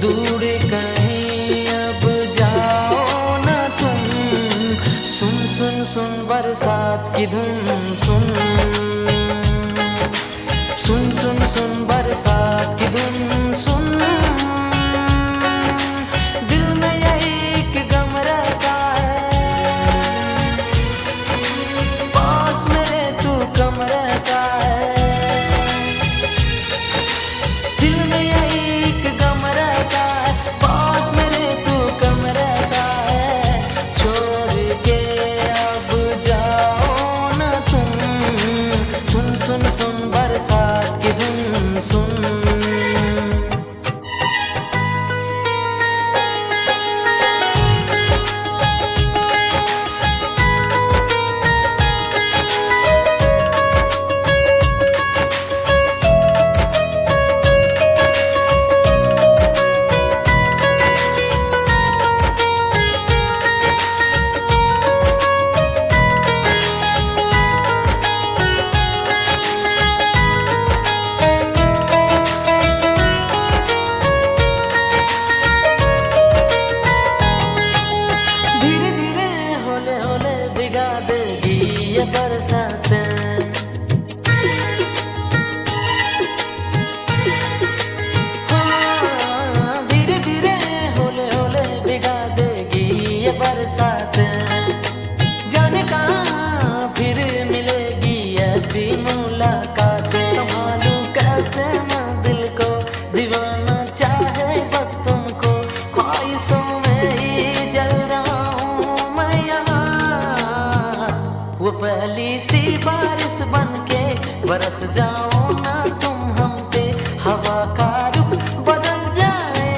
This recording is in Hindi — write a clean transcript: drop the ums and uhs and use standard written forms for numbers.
दूर कहीं अब जाओ ना तुम। सुन सुन सुन बरसात की धुन सुन, सुन सुन सुन बरसात की धुन सुन। दिल में यही एक गम रहता है, पास मेरे तू कम रहता है। दिल में यही एक गम रहता है, पास मेरे तू कम रहता है। छोड़ के अब जाओ ना तुम। सुन सुन सुन बरसात की धुन सुन। धीरे धीरे होले होले भिगा देगी ये बरसात। जाने कहाँ फिर मिलेगी ऐसी मुलाकात। संभालूं कैसे मैं दिल को, दीवाना चाहे बस तुमको। ख्वाहिशों में ही जल रहा हूँ मैं यहाँ। वो पहली सी बारिश बनके बरस जाओ ना तुम हम पे। हवा का रुख बदल जाए,